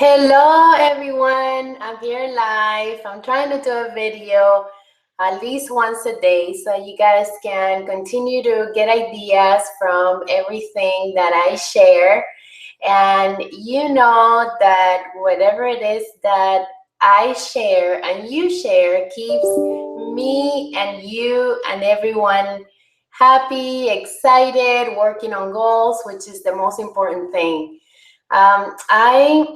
Hello everyone, I'm here live. I'm trying to do a video at least once a day so you guys can continue to get ideas from everything that I share. And you know that whatever it is that I share and you share keeps me and you and everyone happy, excited, working on goals, which is the most important thing. I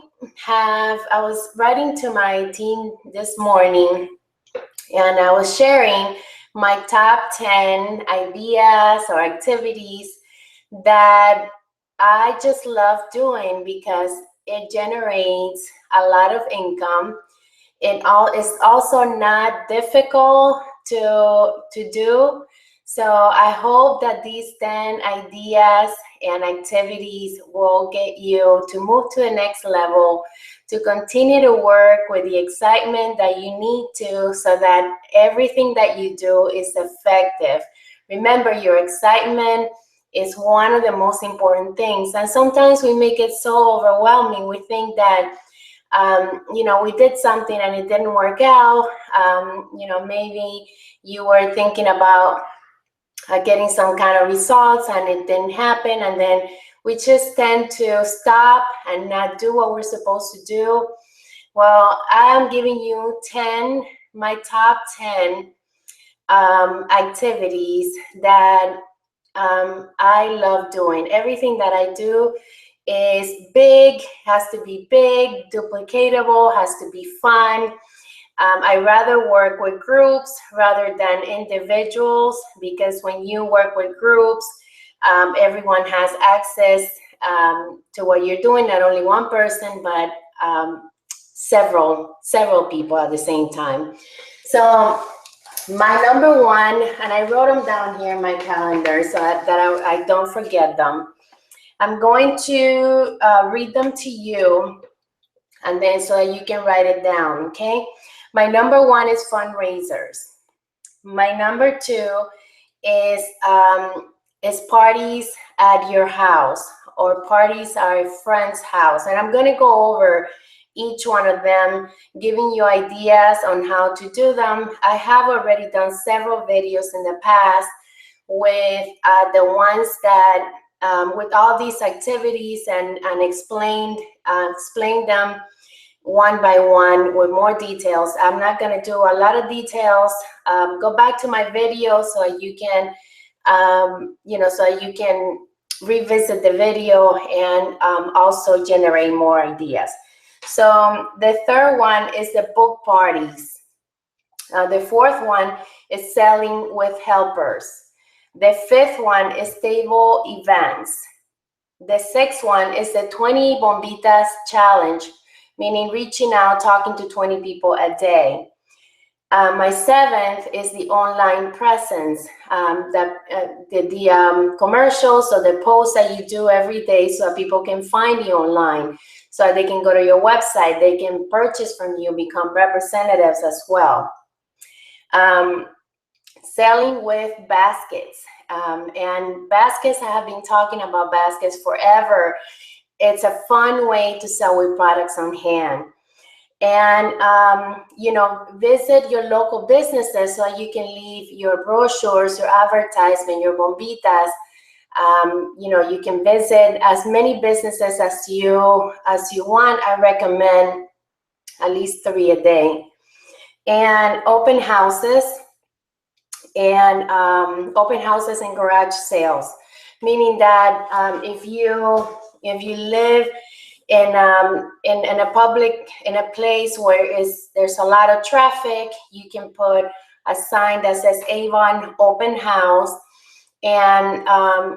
was writing to my team this morning and I was sharing my top 10 ideas or activities that I just love doing because it generates a lot of income. It's also not difficult to do. So I hope that these 10 ideas and activities will get you to move to the next level, to continue to work with the excitement that you need to, so that everything that you do is effective. Remember, your excitement is one of the most important things. And sometimes we make it so overwhelming. We think that we did something and it didn't work out. Maybe you were thinking about getting some kind of results and it didn't happen, and then we just tend to stop and not do what we're supposed to do. Well, I'm giving you my top 10 activities that I love doing. Everything that I do is big, has to be big, duplicatable, has to be fun. I rather work with groups rather than individuals, because when you work with groups, everyone has access to what you're doing, not only one person, but several people at the same time. So my number one, and I wrote them down here in my calendar so that I don't forget them. I'm going to read them to you, and then so that you can write it down, okay? My number one is fundraisers. My number two is parties at your house, or parties at a friend's house. And I'm going to go over each one of them, giving you ideas on how to do them. I have already done several videos in the past with the ones that with all these activities and explained them one by one with more details. I'm not going to do a lot of details. Go back to my video so you can so you can revisit the video and also generate more ideas. So the third one is the book parties. The fourth one is selling with helpers. The fifth one is table events. The sixth one is the 20 bombitas challenge, meaning reaching out, talking to 20 people a day. My seventh is the online presence, the commercials or the posts that you do every day so that people can find you online, so they can go to your website, they can purchase from you, become representatives as well. Selling with baskets. And baskets, I have been talking about baskets forever. It's a fun way to sell with products on hand. And, visit your local businesses so you can leave your brochures, your advertisement, your bombitas. You can visit as many businesses as you want. I recommend at least 3 a day. And open houses and garage sales, meaning that if you live in a place where there's a lot of traffic, you can put a sign that says Avon Open House, and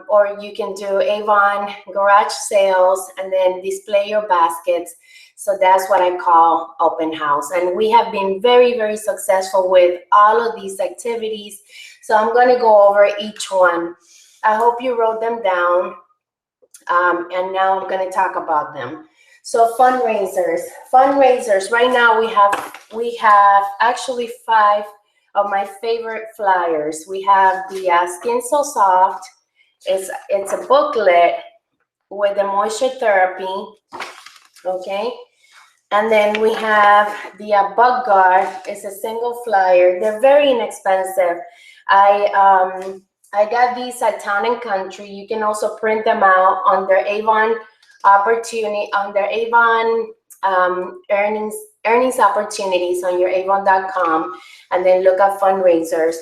or you can do Avon garage sales and then display your baskets. So that's what I call open house. And we have been very, very successful with all of these activities. So I'm going to go over each one. I hope you wrote them down. And now I'm going to talk about them. So fundraisers. Right now we have actually 5 of my favorite flyers. We have the Skin So Soft. It's a booklet with the moisture therapy. Okay. And then we have the Bug Guard. It's a single flyer. They're very inexpensive. I got these at Town and Country. You can also print them out on their Avon opportunity, on their Avon earnings opportunities on your avon.com, and then look at fundraisers.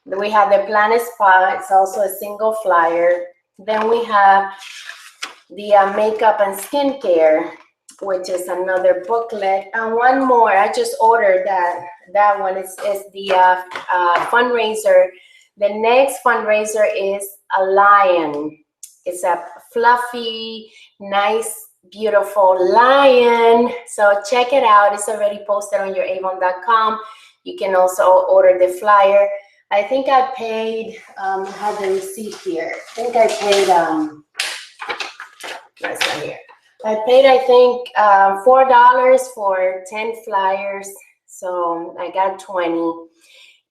Then we have the Planet Spa. It's also a single flyer. Then we have the makeup and skincare, which is another booklet, and one more. I just ordered that one. Is the fundraiser. The next fundraiser is a lion. It's a fluffy, nice, beautiful lion. So check it out. It's already posted on your avon.com. You can also order the flyer. I think I paid, I have the receipt here. I think I paid, that's right here. I paid, I think, $4 for 10 flyers. So I got 20.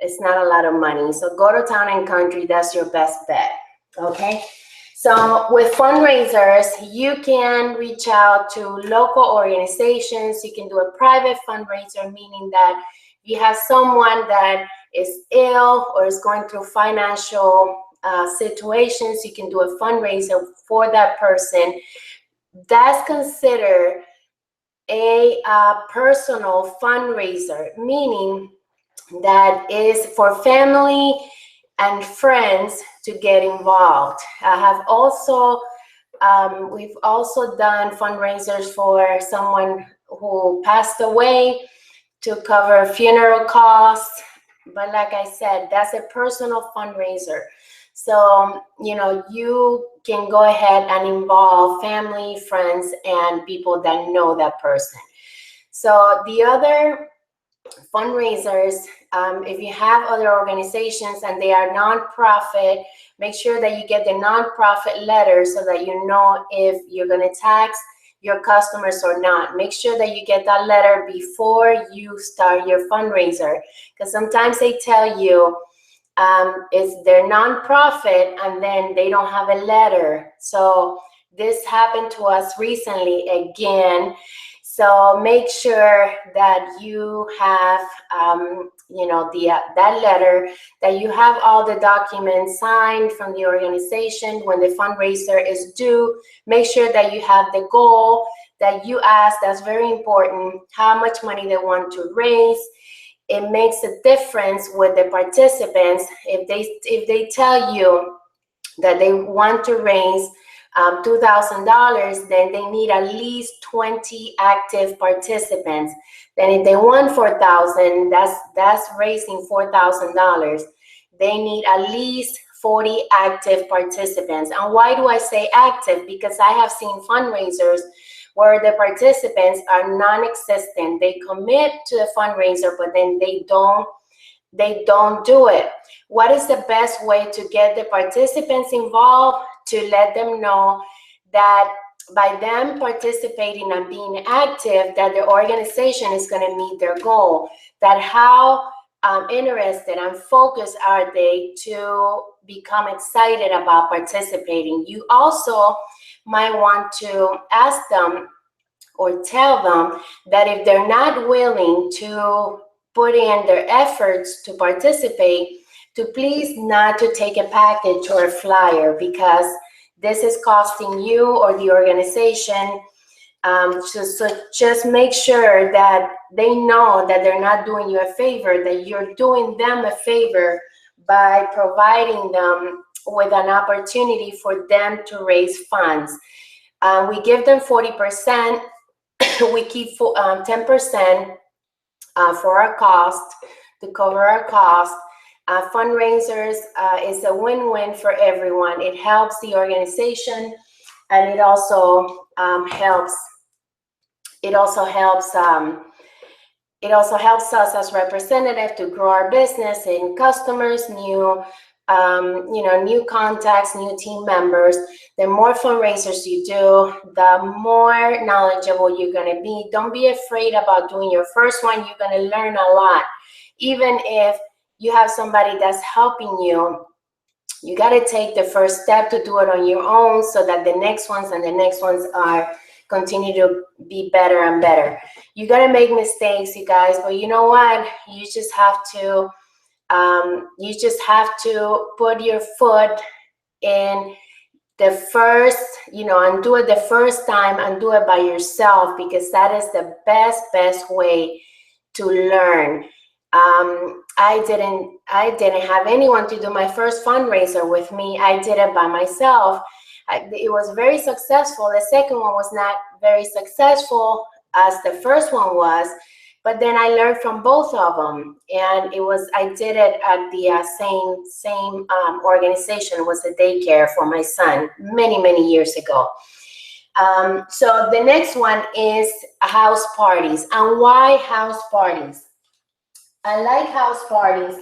It's not a lot of money. So go to Town and Country. That's your best bet. Okay. So with fundraisers, you can reach out to local organizations. You can do a private fundraiser, meaning that you have someone that is ill or is going through financial situations. You can do a fundraiser for that person. That's considered a personal fundraiser, meaning that is for family and friends to get involved. I have also, we've also done fundraisers for someone who passed away to cover funeral costs. But like I said, that's a personal fundraiser. So, you know, you can go ahead and involve family, friends, and people that know that person. So the other fundraisers, if you have other organizations and they are nonprofit, make sure that you get the nonprofit letter so that you know if you're going to tax your customers or not. Make sure that you get that letter before you start your fundraiser, because sometimes they tell you it's their nonprofit and then they don't have a letter. So this happened to us recently again. So make sure that you have, you know, that letter, that you have all the documents signed from the organization when the fundraiser is due. Make sure that you have the goal that you ask. That's very important. How much money they want to raise. It makes a difference with the participants. If they tell you that they want to raise $2,000, then they need at least 20 active participants. Then if they want 4,000, that's raising $4,000. They need at least 40 active participants. And why do I say active? Because I have seen fundraisers where the participants are non-existent. They commit to the fundraiser, but then they don't do it. What is the best way to get the participants involved? To let them know that by them participating and being active, that the organization is going to meet their goal. That how interested and focused are they to become excited about participating. You also might want to ask them or tell them that if they're not willing to put in their efforts to participate, to please not to take a package or a flyer, because this is costing you or the organization. So just make sure that they know that they're not doing you a favor, that you're doing them a favor by providing them with an opportunity for them to raise funds. We give them 40%. We keep 10% for our cost, to cover our cost. Fundraisers is a win-win for everyone. It helps the organization, and it also helps. It also helps us as representatives to grow our business in customers, new new contacts, new team members. The more fundraisers you do, the more knowledgeable you're going to be. Don't be afraid about doing your first one. You're going to learn a lot. Even if you have somebody that's helping you, you got to take the first step to do it on your own, so that the next ones and the next ones are continue to be better and better. You're gonna make mistakes, you guys, but you know what? You just have to put your foot in the first, and do it the first time, and do it by yourself, because that is the best way to learn. I didn't have anyone to do my first fundraiser with me. I did it by myself. It was very successful. The second one was not very successful as the first one was, but then I learned from both of them, and I did it at the same organization. It was a daycare for my son many years ago. So the next one is house parties. And why house parties? I like house parties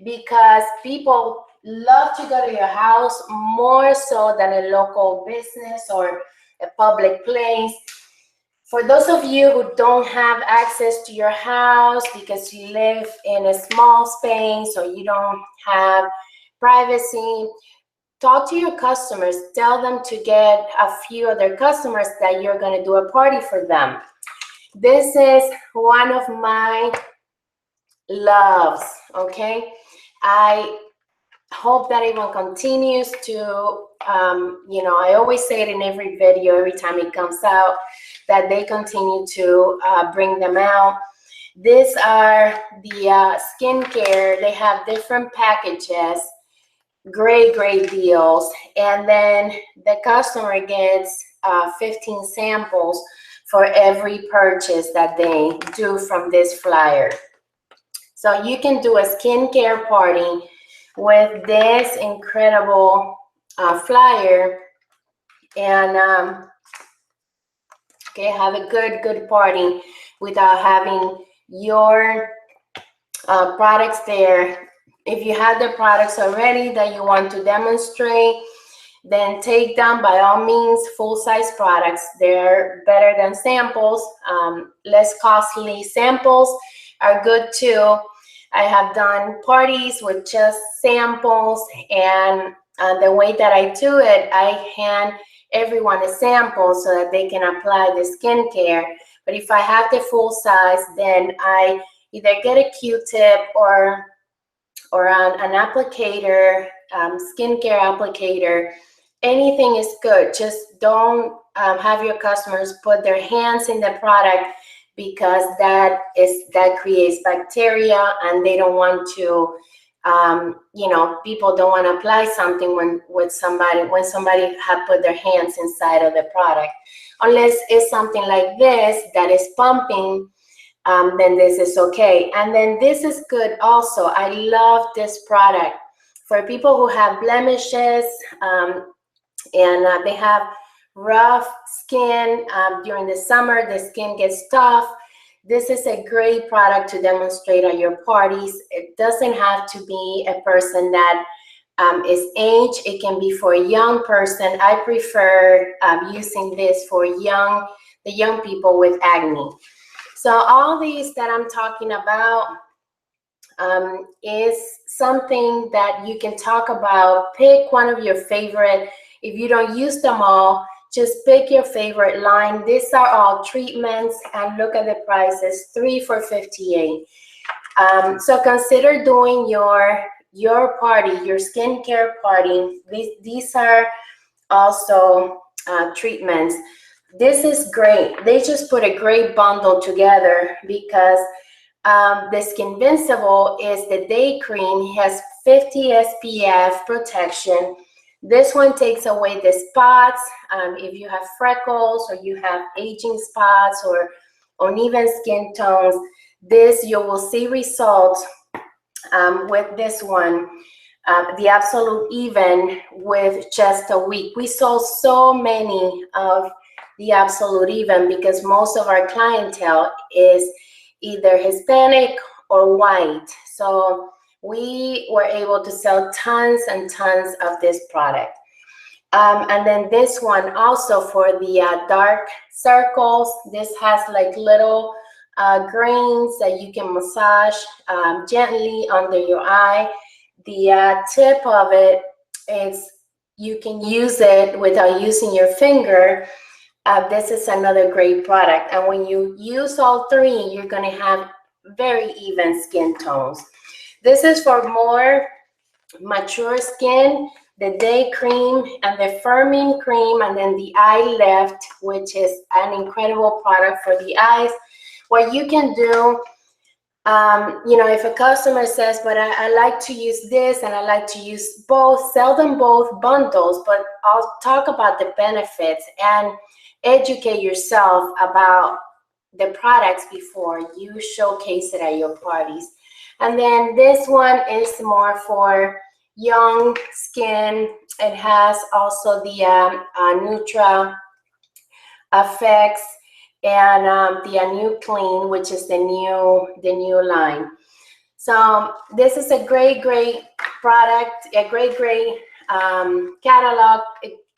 because people love to go to your house more so than a local business or a public place. For those of you who don't have access to your house because you live in a small space or you don't have privacy, talk to your customers. Tell them to get a few other customers that you're going to do a party for them. This is one of my loves, okay? I hope that it will continues to, I always say it in every video, every time it comes out, that they continue to bring them out. These are the skincare. They have different packages, great deals, and then the customer gets 15 samples for every purchase that they do from this flyer. So you can do a skincare party with this incredible flyer, and have a good party without having your products there. If you have the products already that you want to demonstrate, then take them, by all means. Full-size products, they're better than samples. Less costly samples are good too. I have done parties with just samples, and the way that I do it, I hand everyone a sample so that they can apply the skincare. But if I have the full size, then I either get a Q-tip or an applicator, skincare applicator. Anything is good. Just don't have your customers put their hands in the product, because that creates bacteria, and they don't want to. People don't want to apply something when somebody have put their hands inside of the product, unless it's something like this that is pumping. Then this is okay. And then this is good also. I love this product for people who have blemishes, and they have rough skin. During the summer, the skin gets tough. This is a great product to demonstrate at your parties. It doesn't have to be a person that is aged. It can be for a young person. I prefer using this for the young people with acne. So all these that I'm talking about is something that you can talk about. Pick one of your favorite. If you don't use them all, just pick your favorite line. These are all treatments, and look at the prices, 3 for $58. So consider doing your party, your skincare party. These are also treatments. This is great. They just put a great bundle together, because the Skinvincible is the day cream. It has 50 SPF protection. This one takes away the spots. If you have freckles, or you have aging spots, or uneven skin tones, you will see results with this one. The Absolute Even, with just a week. We sold so many of the Absolute Even because most of our clientele is either Hispanic or white. So we were able to sell tons and tons of this product. And then this one also for the dark circles. This has like little grains that you can massage gently under your eye. The tip of it is, you can use it without using your finger, this is another great product. And when you use all three, you're going to have very even skin tones. This is for more mature skin, the day cream and the firming cream, and then the eye lift, which is an incredible product for the eyes. What you can do, if a customer says, but I like to use this and I like to use both, sell them both bundles, but I'll talk about the benefits and educate yourself about the products before you showcase it at your parties. And then this one is more for young skin. It has also the neutral effects and the new clean, which is the new line. So this is a great product, a great catalog.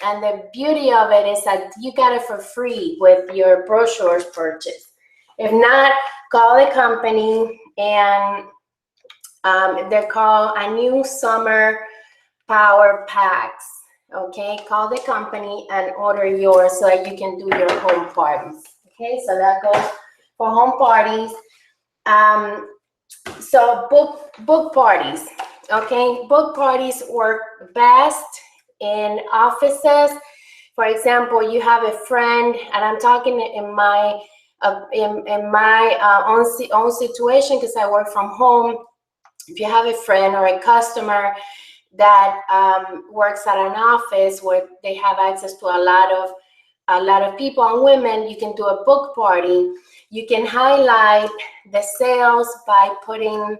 And the beauty of it is that you got it for free with your brochures purchase. If not, call the company, and they're called a new summer power packs. Okay, call the company and order yours so that you can do your home parties. Okay, so that goes for home parties. So book parties. Okay, book parties work best in offices. For example, you have a friend, and I'm talking in my own situation because I work from home. If you have a friend or a customer that works at an office where they have access to a lot of people and women, you can do a book party. You can highlight the sales by putting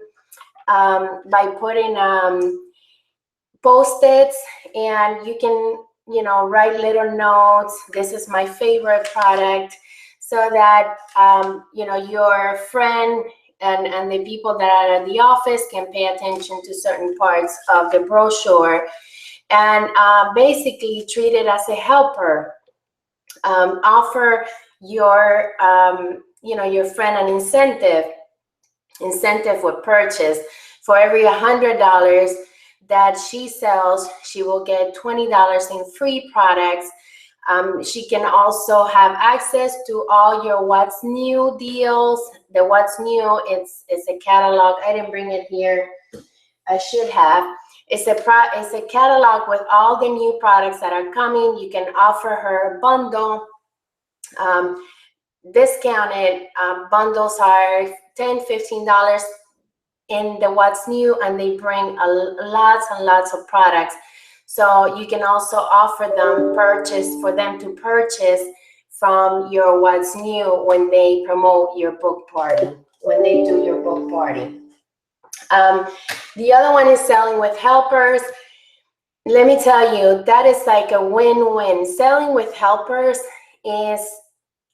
Post-its, and you can write little notes. This is my favorite product, so that your friend and the people that are at the office can pay attention to certain parts of the brochure, and basically treat it as a helper. Offer your your friend an incentive with purchase. For every $100 that she sells, she will get $20 in free products. She can also have access to all your What's New deals. The What's New, it's a catalog. I didn't bring it here. I should have. It's a catalog with all the new products that are coming. You can offer her a bundle. Discounted bundles are $10, $15 in the What's New, and they bring lots and lots of products. So you can also offer them for them to purchase from your What's New when they promote your book party, when they do your book party. The other one is selling with helpers. Let me tell you, that is like a win-win. Selling with helpers is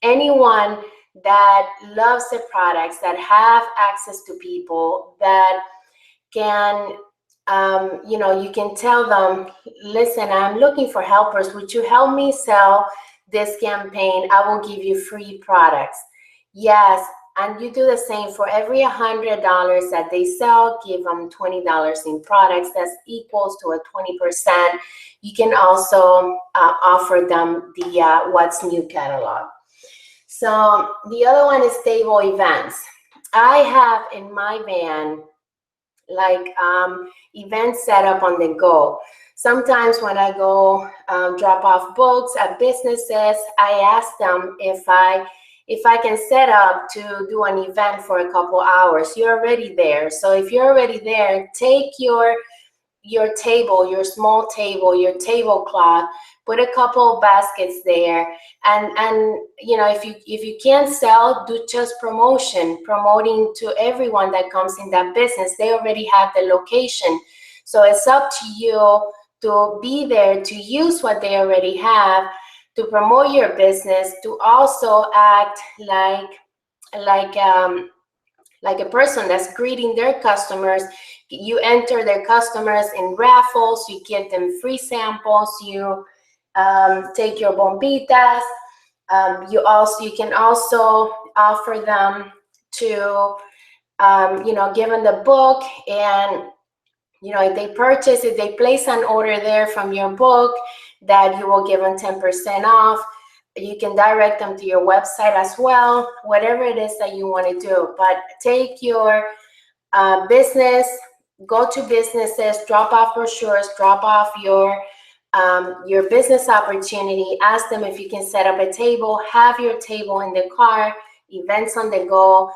anyone that loves the products, that have access to people, that can, you can tell them, listen, I'm looking for helpers. Would you help me sell this campaign? I will give you free products. Yes, and you do the same. For every $100 that they sell, give them $20 in products. That's equals to a 20%. You can also offer them the What's New catalog. So the other one is stable events. I have in my van like events set up on the go. Sometimes when I go drop off books at businesses, I ask them if I can set up to do an event for a couple hours. You're already there. So if you're already there, take your table, your small table, your tablecloth, put a couple of baskets there, and if you can't sell, do just promoting to everyone that comes in that business. They already have the location, so it's up to you to be there, to use what they already have, to promote your business, to also act like a person that's greeting their customers. You enter their customers in raffles, you give them free samples, you take your bombitas. You can also offer them to give them the book, and if they place an order there from your book, that you will give them 10% off. You can direct them to your website as well, whatever it is that you want to do. But take your business, go to businesses, drop off brochures, drop off your business opportunity. Ask them if you can set up a table, have your table in the car, events on the go.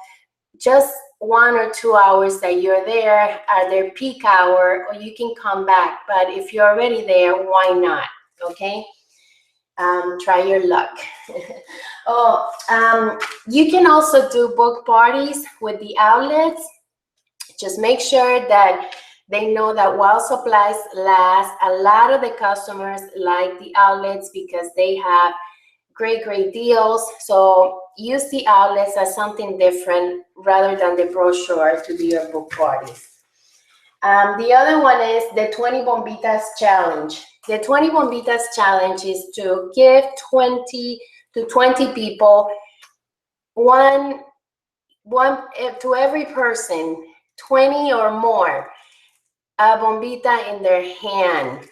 Just 1 or 2 hours that you're there are their peak hour, or you can come back. But if you're already there, why not? Okay. Try your luck. You can also do book parties with the outlets. Just make sure that they know that while supplies last, a lot of the customers like the outlets because they have great deals. So use the outlets as something different rather than the brochure to do your book parties. The other one is the 20 Bombitas Challenge. The 20 Bombitas Challenge is to give 20 to 20 people, one to every person, 20 or more, a bombita in their hand.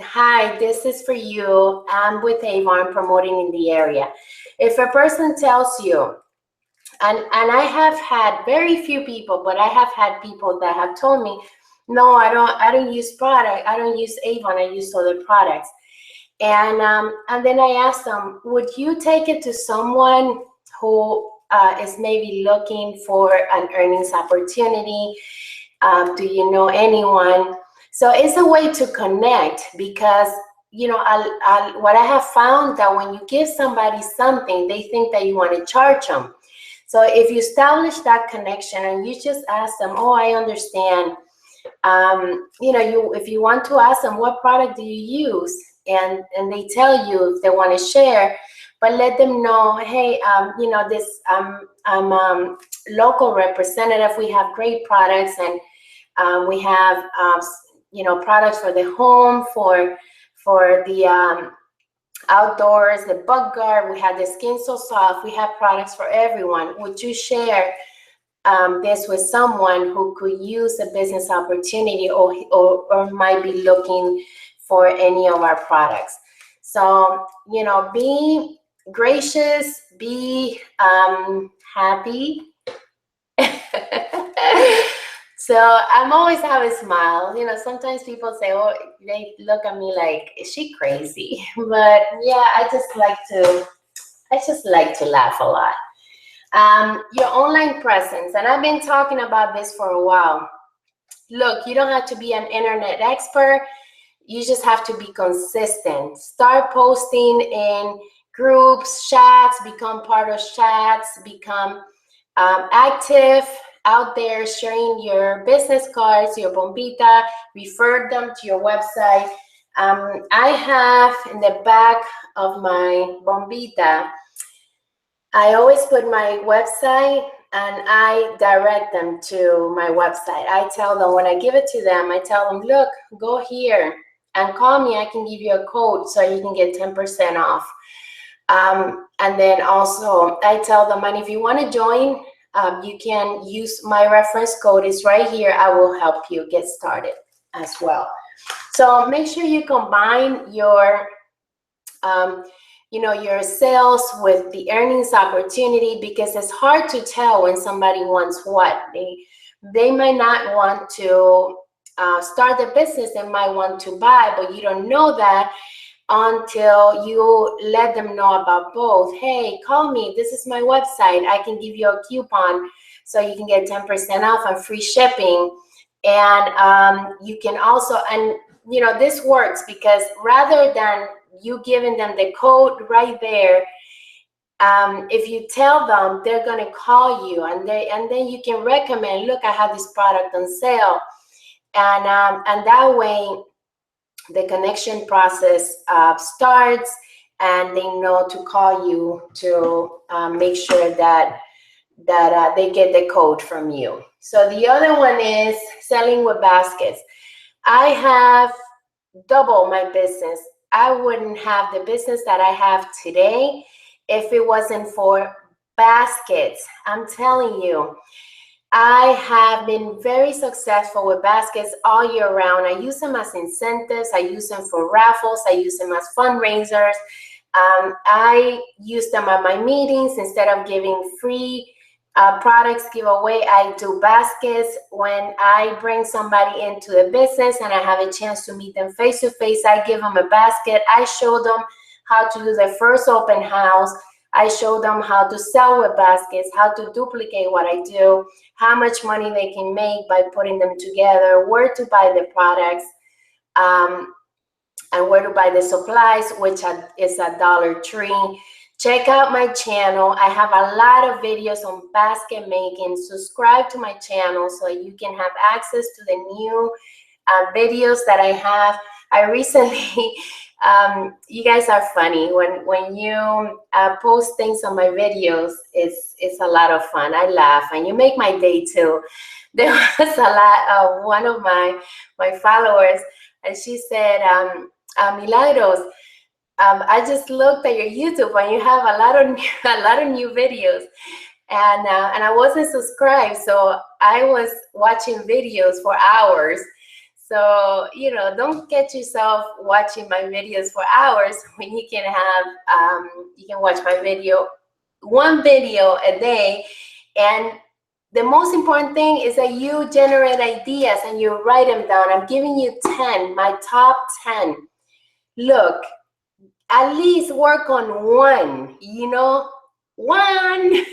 Hi, this is for you. I'm with Avon promoting in the area. If a person tells you, and I have had very few people, but I have had people that have told me, no, I don't use product. I don't use Avon. I use other products. And then I asked them, would you take it to someone who is maybe looking for an earnings opportunity? Do you know anyone? So it's a way to connect because, you know, what I have found that when you give somebody something, they think that you want to charge them. So if you establish that connection and you just ask them, oh, I understand. You know, if you want to ask them, what product do you use? And they tell you if they want to share, but let them know, hey, you know, this, I'm local representative. We have great products, and we have, you know, products for the home, for the outdoors, the bug guard. We have the Skin So Soft. We have products for everyone. Would you share this with someone who could use a business opportunity or might be looking for any of our products? So, you know, be gracious, be happy. So I'm always have a smile. You know, sometimes people say, oh, they look at me like, is she crazy? But yeah, I just like to laugh a lot. Your online presence, and I've been talking about this for a while. Look, you don't have to be an internet expert. You just have to be consistent. Start posting in groups, chats, become part of chats, become active out there, sharing your business cards, your bombita, refer them to your website. I have in the back of my bombita, I always put my website and I direct them to my website. I tell them, when I give it to them, I tell them, look, go here and call me. I can give you a code so you can get 10% off. And then also I tell them, and if you want to join, you can use my reference code. It's right here. I will help you get started as well. So make sure you combine your you know, your sales with the earnings opportunity, because it's hard to tell when somebody wants what. They might not want to start the business, they might want to buy, but you don't know that until you let them know about both. Hey, call me, this is my website, I can give you a coupon so you can get 10% off and free shipping. And you can also, and you know, this works because rather than you giving them the code right there, if you tell them, they're going to call you, and then you can recommend, look, I have this product on sale, and that way the connection process starts, and they know to call you to make sure that they get the code from you. So the other one is selling with baskets. I have doubled my business. I wouldn't have the business that I have today if it wasn't for baskets. I'm telling you, I have been very successful with baskets all year round. I use them as incentives. I use them for raffles. I use them as fundraisers. I use them at my meetings. Instead of giving free products giveaway, I do baskets. When I bring somebody into a business and I have a chance to meet them face to face, I give them a basket. I show them how to do their first open house. I show them how to sell with baskets, how to duplicate what I do, how much money they can make by putting them together, where to buy the products, and where to buy the supplies, which is at Dollar Tree. Check out my channel. I have a lot of videos on basket making. Subscribe to my channel so you can have access to the new videos that I have. I recently, you guys are funny. When you post things on my videos, it's a lot of fun. I laugh and you make my day too. There was a lot, one of my followers, and she said, Milagros, I just looked at your YouTube and you have a lot of new videos, and I wasn't subscribed, so I was watching videos for hours. So don't get yourself watching my videos for hours when you can have you can watch my one video a day. And the most important thing is that you generate ideas and you write them down. I'm giving you 10, my top 10. Look, at least work on one, one.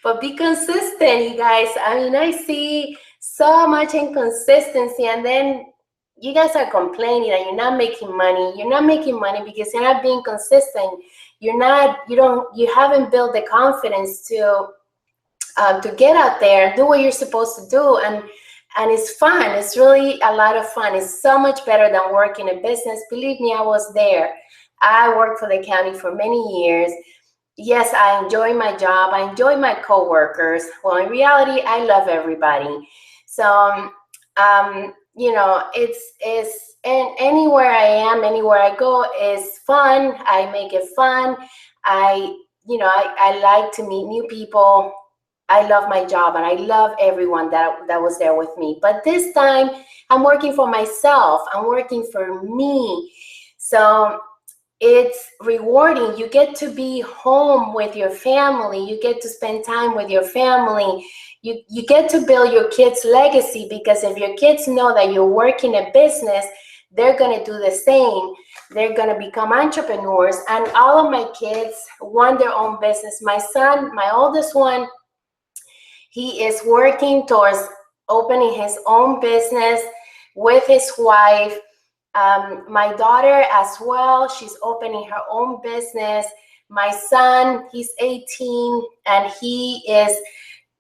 But be consistent, you guys. I mean, I see so much inconsistency, and then you guys are complaining that you're not making money. You're not making money because you're not being consistent. You haven't built the confidence to get out there, do what you're supposed to do, and it's fun. It's really a lot of fun. It's so much better than working a business. Believe me, I was there. I worked for the county for many years. Yes, I enjoy my job. I enjoy my coworkers. Well, in reality, I love everybody. So, it's and anywhere I am, anywhere I go is fun. I make it fun. I like to meet new people. I love my job and I love everyone that was there with me. But this time, I'm working for myself. I'm working for me. So it's rewarding. You get to be home with your family. You get to spend time with your family. You get to build your kids' legacy, because if your kids know that you're working a business, they're going to do the same. They're going to become entrepreneurs. And all of my kids want their own business. My son, my oldest one, he is working towards opening his own business with his wife. My daughter as well, she's opening her own business. My son, he's 18, and he is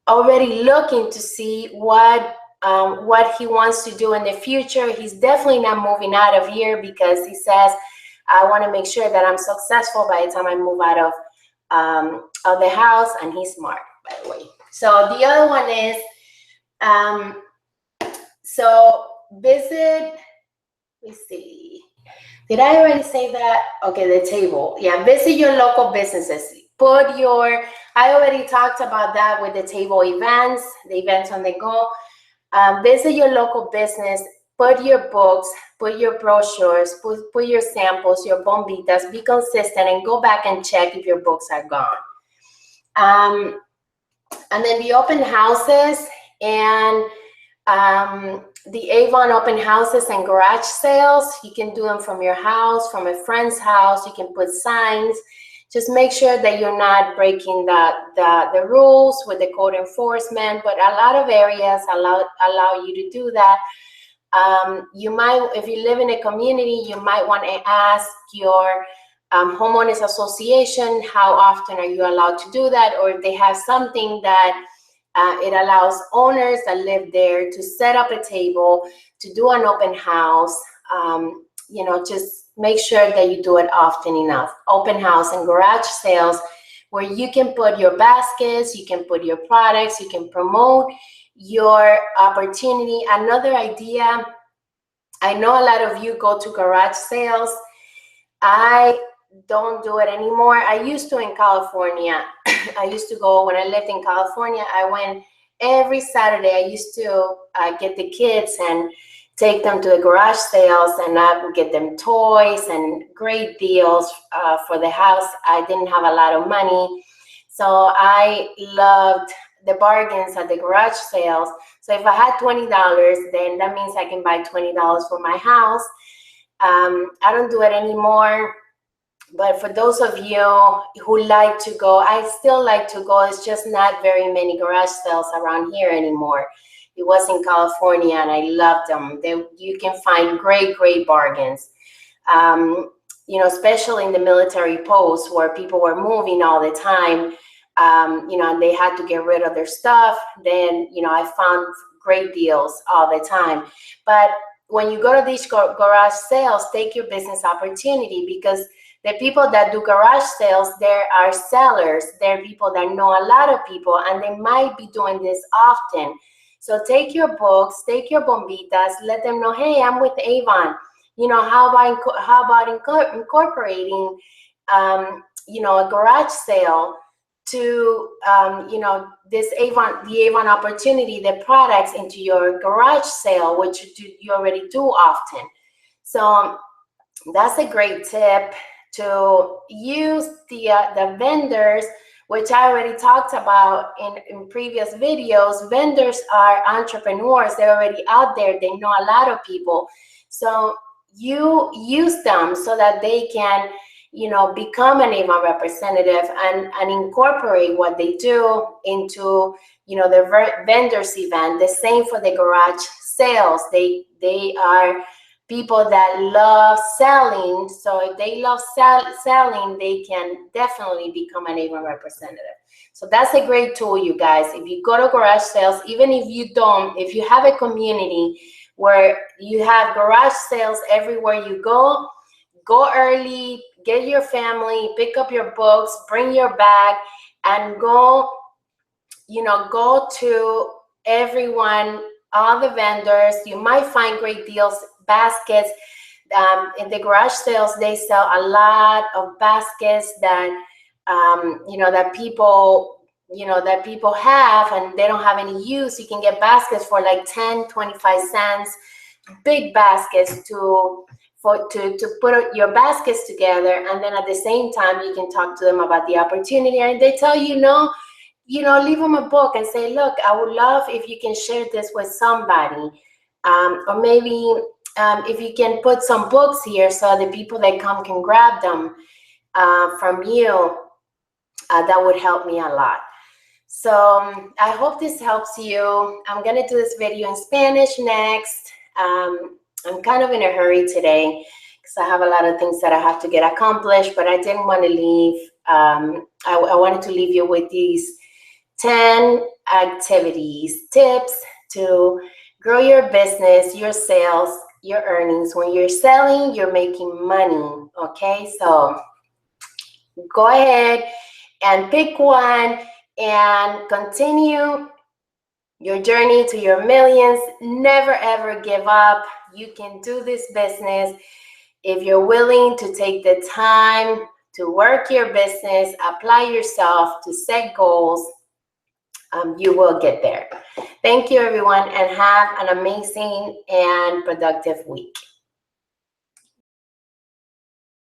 already looking to see what he wants to do in the future. He's definitely not moving out of here because he says, I want to make sure that I'm successful by the time I move out of the house. And he's smart, by the way. So the other one is, so visit, let me see. Did I already say that? Okay, the table. Yeah, visit your local businesses. I already talked about that with the table events, the events on the go. Visit your local business, put your books, put your brochures, put your samples, your bombitas, be consistent, and go back and check if your books are gone. And then the open houses and the Avon open houses and garage sales, you can do them from your house, from a friend's house. You can put signs. Just make sure that you're not breaking the rules with the code enforcement, but a lot of areas allow you to do that. You might, if you live in a community, you might want to ask your homeowners association how often are you allowed to do that, or if they have something that it allows owners that live there to set up a table, to do an open house. Just make sure that you do it often enough. Open house and garage sales, where you can put your baskets, you can put your products, you can promote your opportunity. Another idea, I know a lot of you go to garage sales. I don't do it anymore. I used to in California. I used to go when I lived in California. I went every Saturday. I used to get the kids and take them to the garage sales, and I would get them toys and great deals for the house. I didn't have a lot of money, so I loved the bargains at the garage sales. So if I had $20, then that means I can buy $20 for my house. I don't do it anymore. But for those of you who like to go, I still like to go. It's just not very many garage sales around here anymore. It was in California, and I loved them. You can find great, great bargains. You know, especially in the military posts where people were moving all the time, you know, and they had to get rid of their stuff. Then, you know, I found great deals all the time. But when you go to these garage sales, take your business opportunity, because the people that do garage sales, there are sellers. There are people that know a lot of people, and they might be doing this often. So take your books, take your bombitas, let them know, hey, I'm with Avon. You know, how about incorporating, you know, a garage sale to, you know, the Avon opportunity, the products into your garage sale, which you already do often. So that's a great tip, to use the vendors, which I already talked about in previous videos. Vendors are entrepreneurs. They're already out there. They know a lot of people. So you use them so that they can, you know, become an Avon representative and incorporate what they do into, you know, the vendors event. The same for the garage sales. They are people that love selling. So if they love selling, they can definitely become an Avon representative. So that's a great tool, you guys. If you go to garage sales, even if you don't, if you have a community where you have garage sales everywhere you go early, get your family, pick up your books, bring your bag, and go, you know, go to everyone, all the vendors. You might find great deals, baskets. In the garage sales, they sell a lot of baskets that, you know, that people have, and they don't have any use. You can get baskets for like 10, 25 cents, big baskets to put your baskets together. And then at the same time, you can talk to them about the opportunity, and they tell you no. You know, leave them a book and say, look, I would love if you can share this with somebody. Or maybe if you can put some books here so the people that come can grab them from you, that would help me a lot. So I hope this helps you. I'm going to do this video in Spanish next. I'm kind of in a hurry today because I have a lot of things that I have to get accomplished, but I didn't want to leave. I wanted to leave you with these 10 activities, tips to grow your business, your sales, your earnings. When you're selling, you're making money, okay? So go ahead and pick one and continue your journey to your millions. Never, ever give up. You can do this business if you're willing to take the time to work your business, apply yourself, to set goals. You will get there. Thank you, everyone, and have an amazing and productive week.